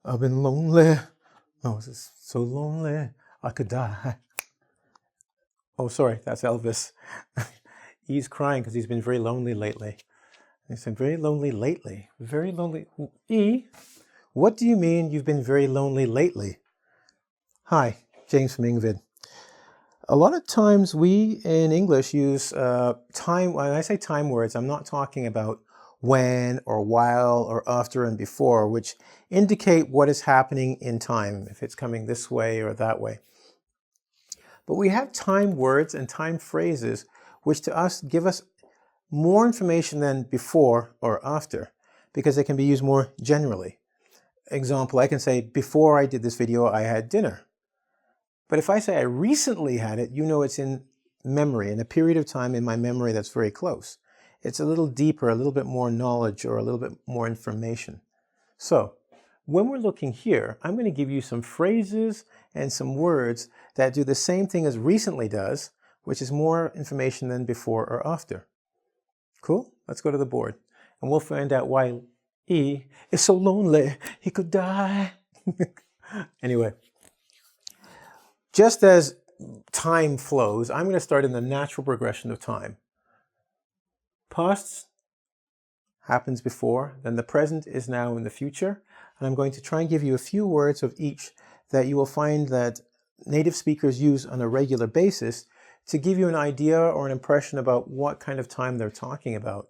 I've been lonely. Oh, this is so lonely. I could die. Oh, sorry, that's Elvis. He's crying because he's been very lonely lately. He's been very lonely lately. Very lonely. E, what do you mean you've been very lonely lately? Hi, James from engVid. A lot of times we in English use time. When I say time words, I'm not talking about when or while or after and before, which indicate what is happening in time, if it's coming this way or that way. But we have time words and time phrases which to us give us more information than before or after, because they can be used more generally. Example, I can say, before I did this video, I had dinner. But if I say I recently had it, you know it's in memory, in a period of time in my memory that's very close. It's a little deeper, a little bit more knowledge or a little bit more information. So when we're looking here, I'm going to give you some phrases and some words that do the same thing as recently does, which is more information than before or after. Cool? Let's go to the board and we'll find out why E is so lonely he could die. Anyway, just as time flows, I'm going to start in the natural progression of time. Past happens before, then the present is now in the future, and I'm going to try and give you a few words of each that you will find that native speakers use on a regular basis to give you an idea or an impression about what kind of time they're talking about.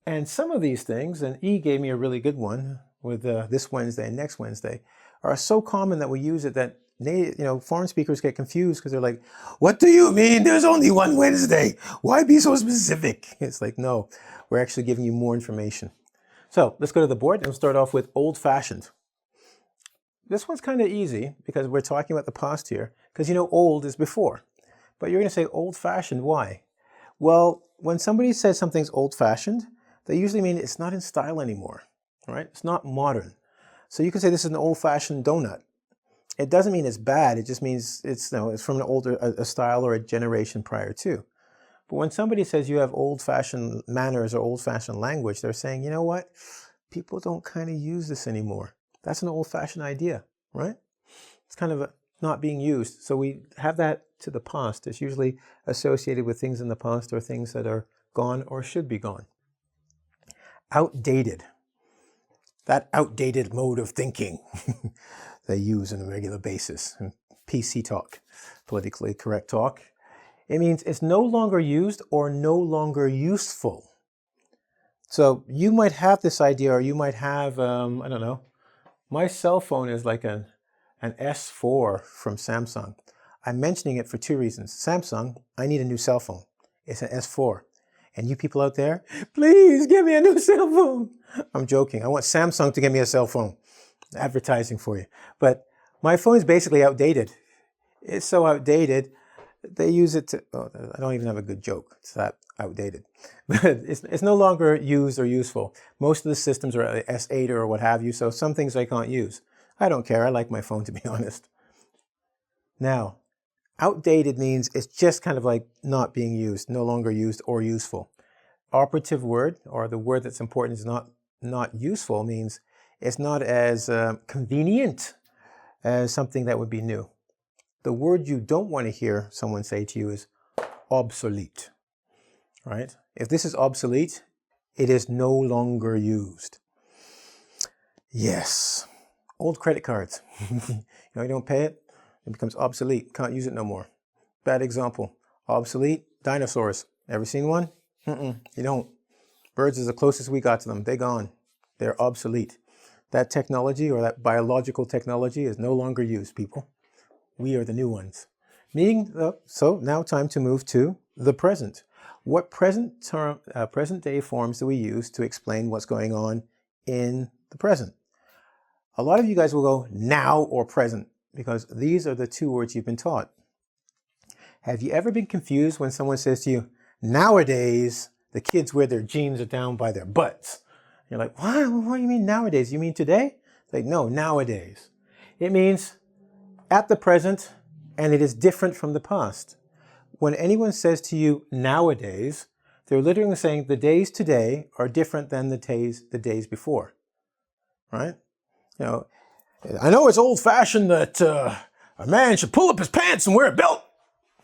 And some of these things, and E gave me a really good one with this Wednesday and next Wednesday, are so common that we use it that foreign speakers get confused because they're like, what do you mean there's only one Wednesday? Why be so specific? It's like, no, we're actually giving you more information. So let's go to the board and we'll start off with old-fashioned. This one's kind of easy because we're talking about the past here, because old is before. But you're going to say old-fashioned, why? Well, when somebody says something's old-fashioned, they usually mean it's not in style anymore, right? It's not modern. So you can say this is an old-fashioned donut. It doesn't mean it's bad. It just means it's from an older a style or a generation prior to. But when somebody says you have old-fashioned manners or old-fashioned language, they're saying, you know what? People don't kind of use this anymore. That's an old-fashioned idea, right? It's kind of not being used. So we have that to the past. It's usually associated with things in the past or things that are gone or should be gone. Outdated. That outdated mode of thinking they use on a regular basis. PC talk, politically correct talk. It means it's no longer used or no longer useful. So you might have this idea, or you might have, I don't know, my cell phone is like an S4 from Samsung. I'm mentioning it for two reasons. Samsung, I need a new cell phone. It's an S4. And you people out there, please give me a new cell phone. I'm joking. I want Samsung to give me a cell phone. Advertising for you. But my phone is basically outdated. It's so outdated, they use it to, I don't even have a good joke. It's that outdated. But it's no longer used or useful. Most of the systems are S8 or what have you, so some things I can't use. I don't care. I like my phone, to be honest. Now, outdated means it's just kind of like not being used, no longer used or useful. Operative word, or the word that's important is not useful, means it's not as convenient as something that would be new. The word you don't want to hear someone say to you is obsolete, right? If this is obsolete, it is no longer used. Yes. Old credit cards. You don't pay it, it becomes obsolete. Can't use it no more. Bad example. Obsolete dinosaurs. Ever seen one? You don't. Birds is the closest we got to them. They're gone. They're obsolete. That technology, or that biological technology, is no longer used, people. We are the new ones. So now time to move to the present. What present day forms do we use to explain what's going on in the present? A lot of you guys will go now or present, because these are the two words you've been taught. Have you ever been confused when someone says to you, nowadays, the kids wear their jeans down by their butts? You're like, what do you mean nowadays? You mean today? It's like, no, nowadays. It means at the present, and it is different from the past. When anyone says to you nowadays, they're literally saying the days today are different than the days before, right? I know it's old-fashioned that a man should pull up his pants and wear a belt,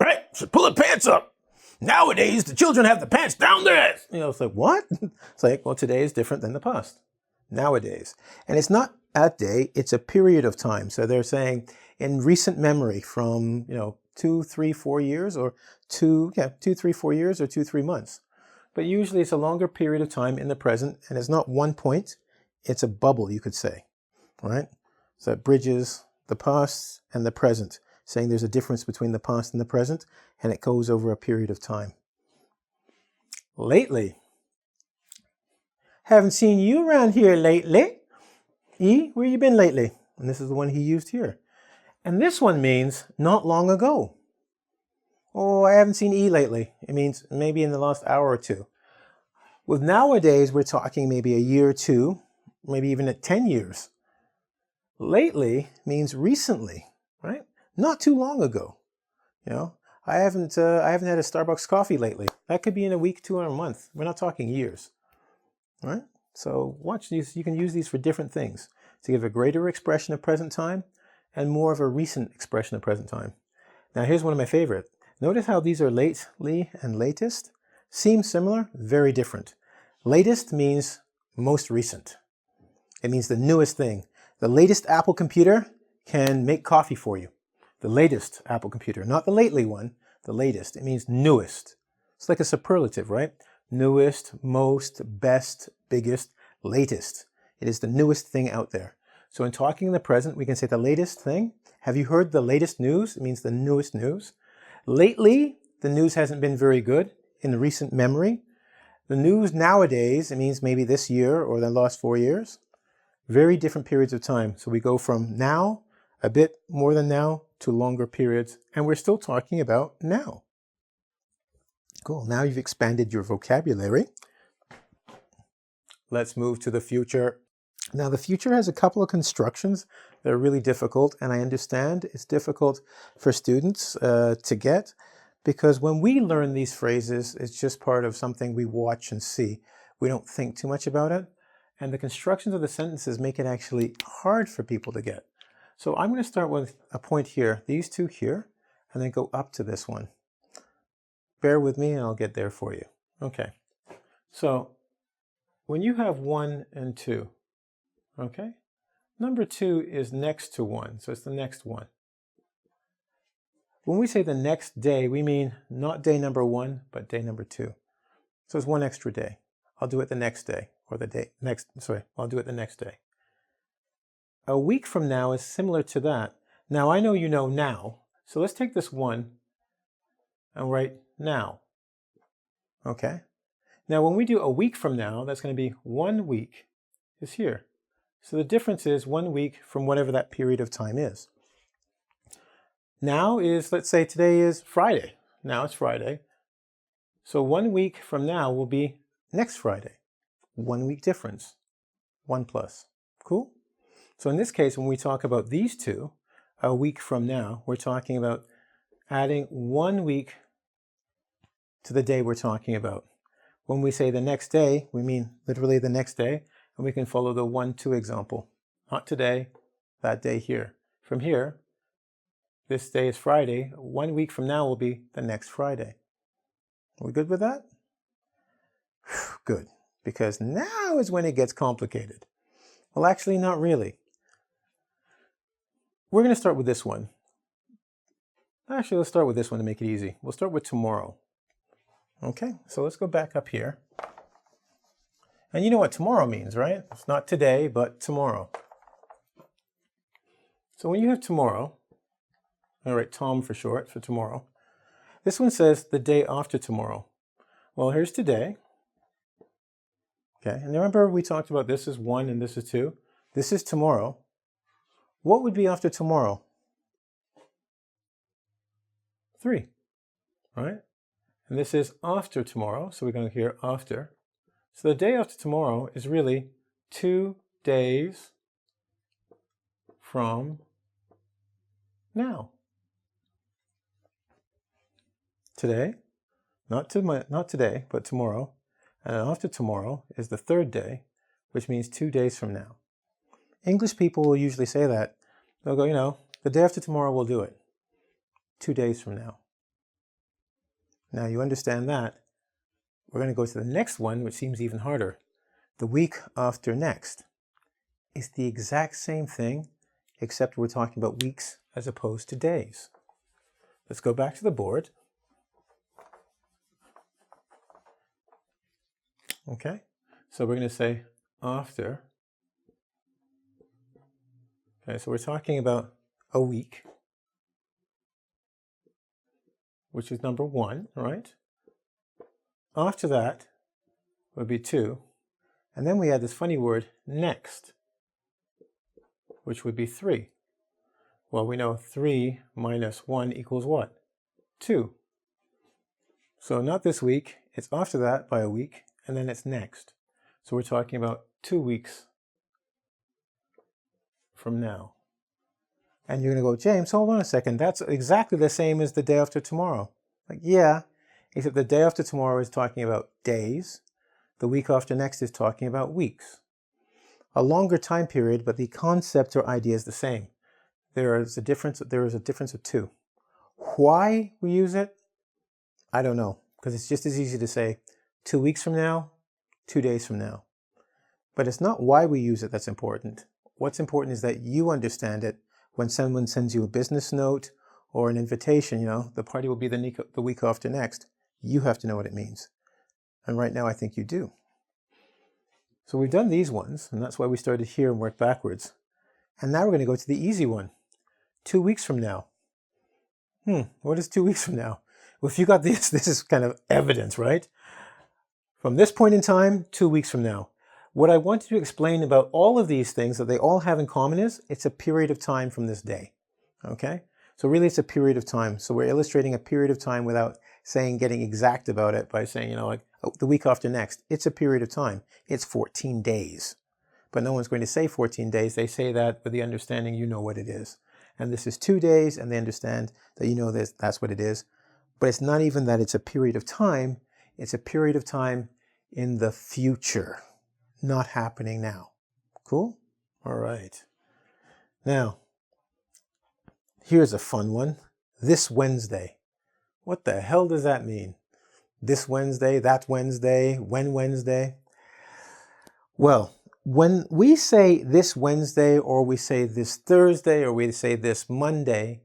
right? Should pull his pants up. Nowadays, the children have the pants down their ass. It's like, what? It's like, well, today is different than the past. Nowadays. And it's not a day, it's a period of time. So they're saying in recent memory from, 2, 3, 4 years or 2, 3, 4 years or 2, 3 months. But usually it's a longer period of time in the present, and it's not one point, it's a bubble, you could say, right? So it bridges the past and the present, saying there's a difference between the past and the present, and it goes over a period of time. Lately. Haven't seen you around here lately. E, where you been lately? And this is the one he used here. And this one means not long ago. Oh, I haven't seen E lately. It means maybe in the last hour or two. With nowadays, we're talking maybe a year or two, maybe even at 10 years. Lately means recently, right? Not too long ago. I haven't had a Starbucks coffee lately. That could be in a week, 2 or a month. We're not talking years, right? So watch these. You can use these for different things to give a greater expression of present time and more of a recent expression of present time. Now, here's one of my favorite. Notice how these are lately and latest. Seem similar, very different. Latest means most recent. It means the newest thing. The latest Apple computer can make coffee for you. The latest Apple computer, not the lately one, the latest. It means newest. It's like a superlative, right? Newest, most, best, biggest, latest. It is the newest thing out there. So in talking in the present, we can say the latest thing. Have you heard the latest news? It means the newest news. Lately, the news hasn't been very good in recent memory. The news nowadays, it means maybe this year or the last 4 years. Very different periods of time. So we go from now, a bit more than now, to longer periods. And we're still talking about now. Cool. Now you've expanded your vocabulary. Let's move to the future. Now the future has a couple of constructions that are really difficult, and I understand it's difficult for students to get, because when we learn these phrases, it's just part of something we watch and see. We don't think too much about it, and the constructions of the sentences make it actually hard for people to get. So I'm going to start with a point here, these two here, and then go up to this one. Bear with me and I'll get there for you. Okay, so when you have 1 and 2, okay, number 2 is next to 1, so it's the next one. When we say the next day, we mean not day number 1, but day number 2. So it's 1 extra day. I'll do it the next day, or I'll do it the next day. A week from now is similar to that. Now I know you know now, so let's take this 1 and write now. Okay? Now when we do a week from now, that's going to be 1 week is here. So the difference is 1 week from whatever that period of time is. Now is, let's say today is Friday. Now it's Friday. So 1 week from now will be next Friday. 1 week difference. 1 plus. Cool? So in this case, when we talk about these two, a week from now, we're talking about adding 1 week to the day we're talking about. When we say the next day, we mean literally the next day, and we can follow the 1, 2 example. Not today, that day here. From here, this day is Friday. 1 week from now will be the next Friday. Are we good with that? Good, because now is when it gets complicated. Well, actually, not really. We're going to start with this one. Actually, let's start with this one to make it easy. We'll start with tomorrow. Okay, so let's go back up here. And you know what tomorrow means, right? It's not today, but tomorrow. So when you have tomorrow, I'll write Tom for short for tomorrow. This one says the day after tomorrow. Well, here's today. Okay, and remember we talked about this is 1 and this is 2. This is tomorrow. What would be after tomorrow? 3, right? And this is after tomorrow, so we're going to hear after. So the day after tomorrow is really 2 days from now. Today, not today, but tomorrow. And after tomorrow is the 3rd day, which means 2 days from now. English people will usually say that they'll go, you know, the day after tomorrow we'll do it. 2 days from now. Now you understand that. We're going to go to the next one, which seems even harder. The week after next is the exact same thing, except we're talking about weeks as opposed to days. Let's go back to the board. Okay, so we're going to say after. Okay, so we're talking about a week, which is number 1, right? After that would be 2. And then we add this funny word, next, which would be 3. Well, we know 3 minus 1 equals what? 2. So not this week, it's after that by a week, and then it's next. So we're talking about 2 weeks from now. And you're going to go, James, hold on a second. That's exactly the same as the day after tomorrow. Like, yeah, except the day after tomorrow is talking about days. The week after next is talking about weeks. A longer time period, but the concept or idea is the same. There is a difference of 2. Why we use it? I don't know, because it's just as easy to say 2 weeks from now, 2 days from now. But it's not why we use it that's important. What's important is that you understand it. When someone sends you a business note or an invitation, you know, the party will be the week after next. You have to know what it means. And right now I think you do. So we've done these ones, and that's why we started here and worked backwards. And now we're going to go to the easy one. 2 weeks from now. What is 2 weeks from now? Well, if you got this is kind of evidence, right? From this point in time, 2 weeks from now. What I wanted to explain about all of these things that they all have in common is it's a period of time from this day. Okay? So really it's a period of time. So we're illustrating a period of time without getting exact about it by saying, you know, like the week after next. It's a period of time. It's 14 days. But no one's going to say 14 days. They say that with the understanding you know what it is. And this is 2 days, and they understand that you know this, that's what it is. But it's not even that it's a period of time. It's a period of time in the future. Not happening now. Cool? All right. Now, here's a fun one. This Wednesday. What the hell does that mean? This Wednesday, that Wednesday, when Wednesday? Well, when we say this Wednesday, or we say this Thursday, or we say this Monday,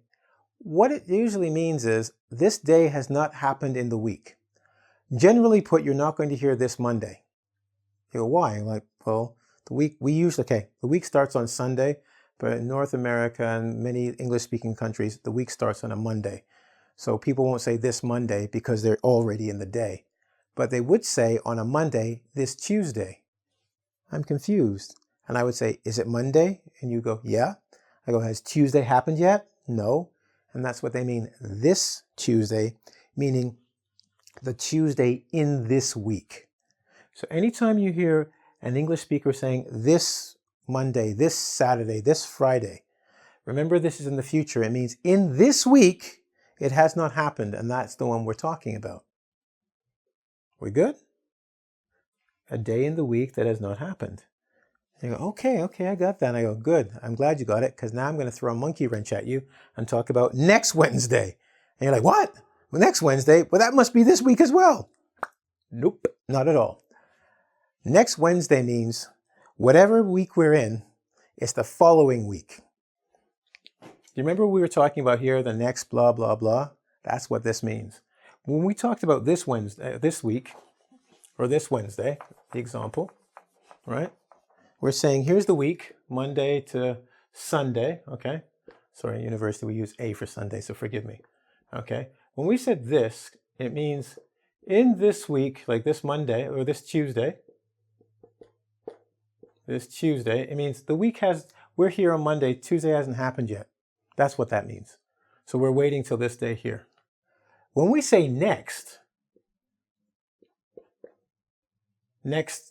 what it usually means is this day has not happened in the week. Generally put, you're not going to hear this Monday. You go, why? Like, well, the week starts on Sunday, but in North America and many English-speaking countries, the week starts on a Monday. So people won't say this Monday because they're already in the day. But they would say on a Monday, this Tuesday. I'm confused. And I would say, is it Monday? And you go, yeah. I go, has Tuesday happened yet? No. And that's what they mean, this Tuesday, meaning the Tuesday in this week. So anytime you hear an English speaker saying this Monday, this Saturday, this Friday, remember this is in the future. It means in this week, it has not happened, and that's the one we're talking about. We good? A day in the week that has not happened. And you go, okay, I got that. And I go, good. I'm glad you got it, because now I'm going to throw a monkey wrench at you and talk about next Wednesday. And you're like, what? Well, next Wednesday? Well, that must be this week as well. Nope, not at all. Next Wednesday means whatever week we're in, it's the following week. Do you remember we were talking about here, the next blah, blah, blah? That's what this means. When we talked about this Wednesday, this week, or this Wednesday, the example, right? We're saying here's the week, Monday to Sunday, okay? Sorry, in university we use A for Sunday, so forgive me, okay? When we said this, it means in this week, like this Monday or this Tuesday, it means the week we're here on Monday, Tuesday hasn't happened yet. That's what that means. So we're waiting till this day here. When we say next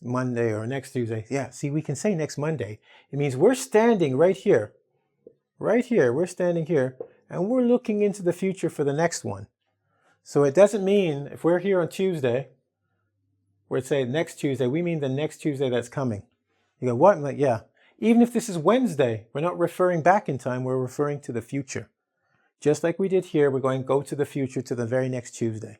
Monday or next Tuesday, yeah, see, we can say next Monday. It means we're standing right here, we're standing here, and we're looking into the future for the next one. So it doesn't mean if we're here on Tuesday, we're saying next Tuesday, we mean the next Tuesday that's coming. You go, what? I'm like, yeah. Even if this is Wednesday, we're not referring back in time, we're referring to the future. Just like we did here, we're going to go to the future to the very next Tuesday.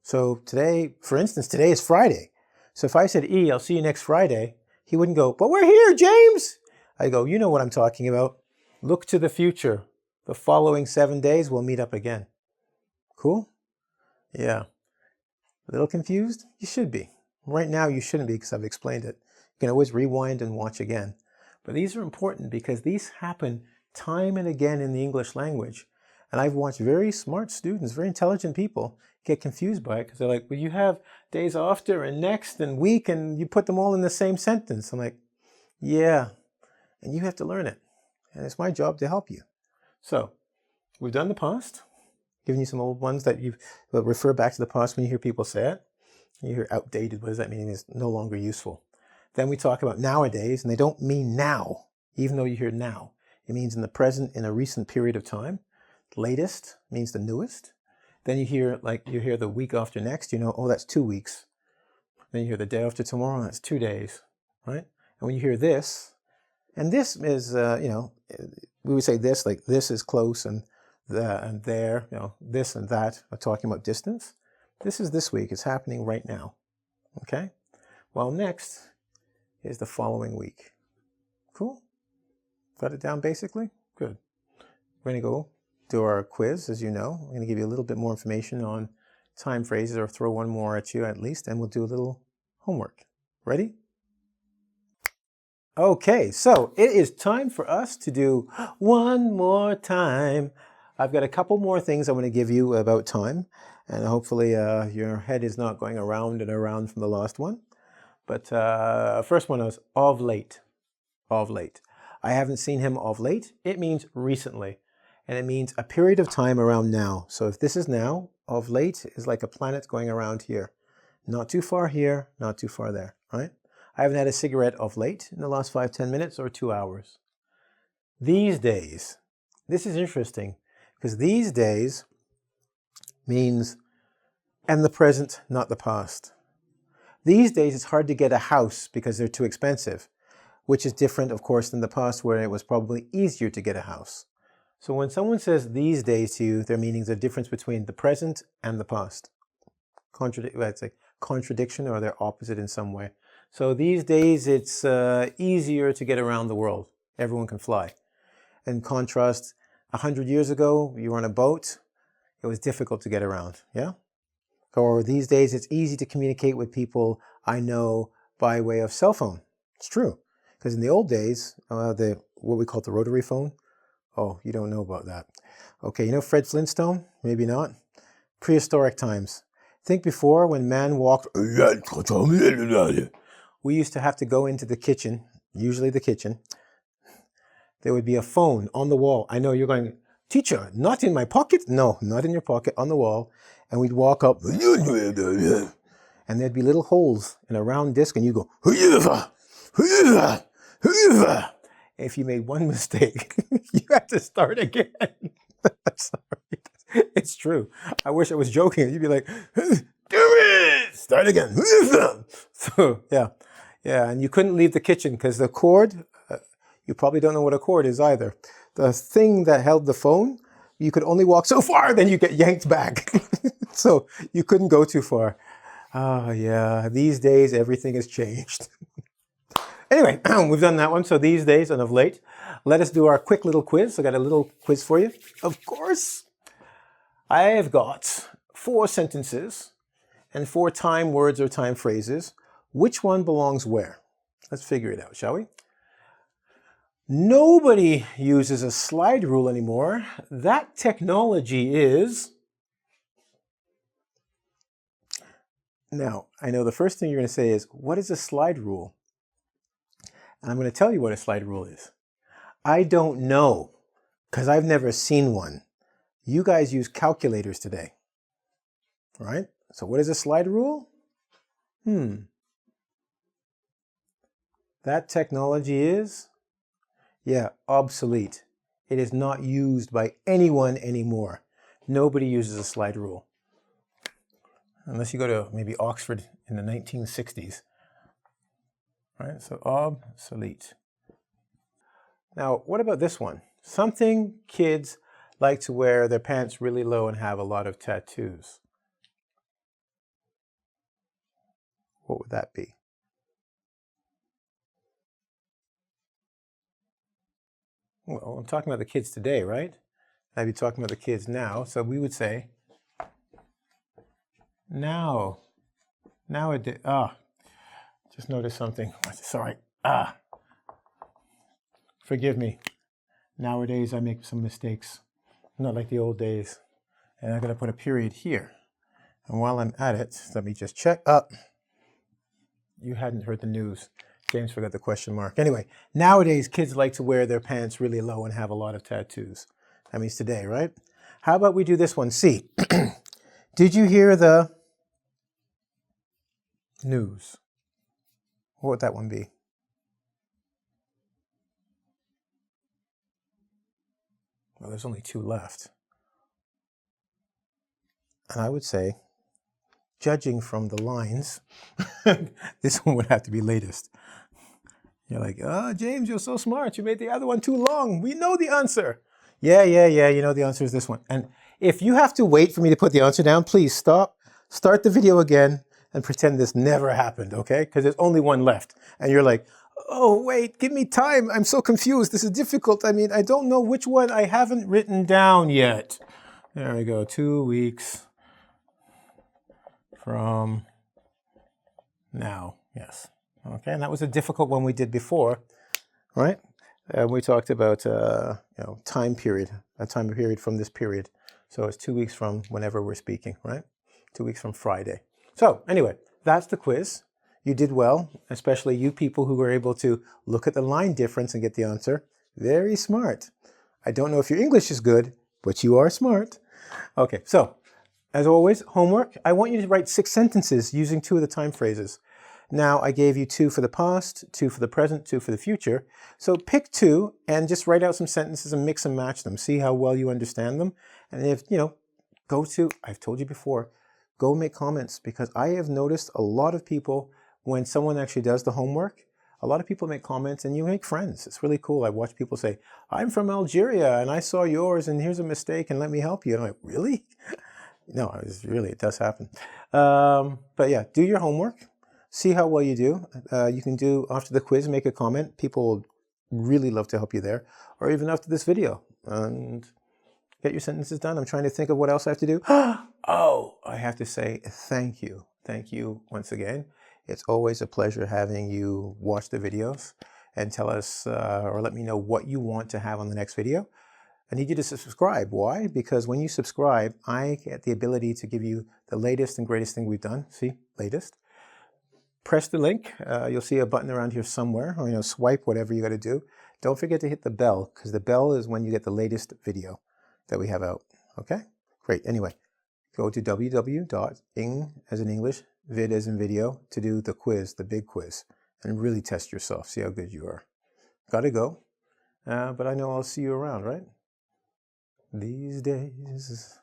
So today, for instance, today is Friday. So if I said, E, I'll see you next Friday, he wouldn't go, but we're here, James. I go, you know what I'm talking about. Look to the future. The following 7 days, we'll meet up again. Cool? Yeah. A little confused? You should be. Right now, you shouldn't be because I've explained it. You can always rewind and watch again. But these are important because these happen time and again in the English language. And I've watched very smart students, very intelligent people get confused by it because they're like, well, you have days after and next and week and you put them all in the same sentence. I'm like, yeah, and you have to learn it. And it's my job to help you. So we've done the past, given you some old ones that you refer back to the past when you hear people say it. You hear outdated, what does that mean? It's no longer useful. Then we talk about nowadays, and they don't mean now, even though you hear now. It means in the present, in a recent period of time. Latest means the newest. Then you hear the week after next, you know, oh, that's 2 weeks. Then you hear the day after tomorrow, that's 2 days, right? And when you hear this, and this is, you know, we would say this, like this is close and there, you know, this and that are talking about distance. This is this week, it's happening right now, okay? Well, next is the following week. Cool? Got it down basically? Good. We're going to go do our quiz, as you know. I'm going to give you a little bit more information on time phrases, or throw one more at you at least, and we'll do a little homework. Ready? Okay, so it is time for us to do one more time. I've got a couple more things I want to give you about time, and hopefully your head is not going around and around from the last one. But first one is of late. Of late. I haven't seen him of late. It means recently. And it means a period of time around now. So if this is now, of late is like a planet going around here. Not too far here, not too far there, right? I haven't had a cigarette of late in the last 5-10 minutes or 2 hours. These days. This is interesting because these days means and the present, not the past. These days it's hard to get a house because they're too expensive, which is different, of course, than the past where it was probably easier to get a house. So when someone says these days to you, they're meaning the difference between the present and the past. It's like contradiction, or they're opposite in some way. So these days it's easier to get around the world. Everyone can fly. In contrast, 100 years ago, you were on a boat, it was difficult to get around, yeah? Or these days it's easy to communicate with people I know by way of cell phone. It's true. Because in the old days, what we call the rotary phone, oh, you don't know about that. Okay, you know Fred Flintstone? Maybe not. Prehistoric times. Think before when man walked, we used to have to go into the kitchen, usually the kitchen. There would be a phone on the wall. I know you're going, teacher, not in my pocket? No, not in your pocket, on the wall. And we'd walk up, and there'd be little holes in a round disc, and you go, if you made one mistake, you had to start again. Sorry. It's true. I wish I was joking. You'd be like, do it! Start again. So, yeah. Yeah, and you couldn't leave the kitchen because the cord, you probably don't know what a cord is either. The thing that held the phone, you could only walk so far, then you get yanked back. So you couldn't go too far. Oh, yeah. These days, everything has changed. Anyway, we've done that one. So these days and of late, let us do our quick little quiz. I got a little quiz for you. Of course, I have got 4 sentences and 4 time words or time phrases. Which one belongs where? Let's figure it out, shall we? Nobody uses a slide rule anymore. That technology is... Now, I know the first thing you're going to say is, what is a slide rule? And I'm going to tell you what a slide rule is. I don't know, because I've never seen one. You guys use calculators today, right? So what is a slide rule? That technology is, yeah, obsolete. It is not used by anyone anymore. Nobody uses a slide rule. Unless you go to maybe Oxford in the 1960s. Right, so obsolete. Now, what about this one? Something kids like to wear their pants really low and have a lot of tattoos. What would that be? Well, I'm talking about the kids today, right? I'd be talking about the kids now. So we would say, nowadays, just noticed something. Sorry. Forgive me. Nowadays, I make some mistakes. Not like the old days. And I'm going to put a period here. And while I'm at it, let me just check. You hadn't heard the news. James forgot the question mark. Anyway, nowadays, kids like to wear their pants really low and have a lot of tattoos. That means today, right? How about we do this one? C. Did you hear the news? What would that one be? Well, there's only two left. And I would say, judging from the lines, this one would have to be latest. You're like, oh, James, you're so smart. You made the other one too long. We know the answer. Yeah. You know the answer is this one. And if you have to wait for me to put the answer down, please stop, start the video again, and pretend this never happened, okay? Because there's only one left. And you're like, oh, wait, give me time. I'm so confused. This is difficult. I mean, I don't know which one I haven't written down yet. There we go. 2 weeks from now. Yes. Okay, and that was a difficult one we did before, right? We talked about time period, a time period from this period. So it's 2 weeks from whenever we're speaking, right? 2 weeks from Friday. So anyway, that's the quiz. You did well, especially you people who were able to look at the line difference and get the answer. Very smart. I don't know if your English is good, but you are smart. Okay, so as always, homework. I want you to write 6 sentences using 2 of the time phrases. Now, I gave you 2 for the past, 2 for the present, 2 for the future. So pick 2 and just write out some sentences and mix and match them. See how well you understand them. And if, I've told you before, go make comments, because I have noticed a lot of people, when someone actually does the homework, a lot of people make comments and you make friends. It's really cool. I watch people say, I'm from Algeria and I saw yours and here's a mistake and let me help you. And I'm like, really? No, it does happen. But yeah, do your homework. See how well you do. You can do, after the quiz, make a comment. People will really love to help you there. Or even after this video. And get your sentences done. I'm trying to think of what else I have to do. Oh, I have to say thank you. Thank you once again. It's always a pleasure having you watch the videos and tell us or let me know what you want to have on the next video. I need you to subscribe. Why? Because when you subscribe, I get the ability to give you the latest and greatest thing we've done. See, latest. Press the link. You'll see a button around here somewhere, or swipe, whatever you got to do. Don't forget to hit the bell, because the bell is when you get the latest video that we have out. Okay? Great. Anyway, go to www.ing as in English, vid as in video, to do the quiz, the big quiz, and really test yourself. See how good you are. Gotta go. But I know I'll see you around, right? These days.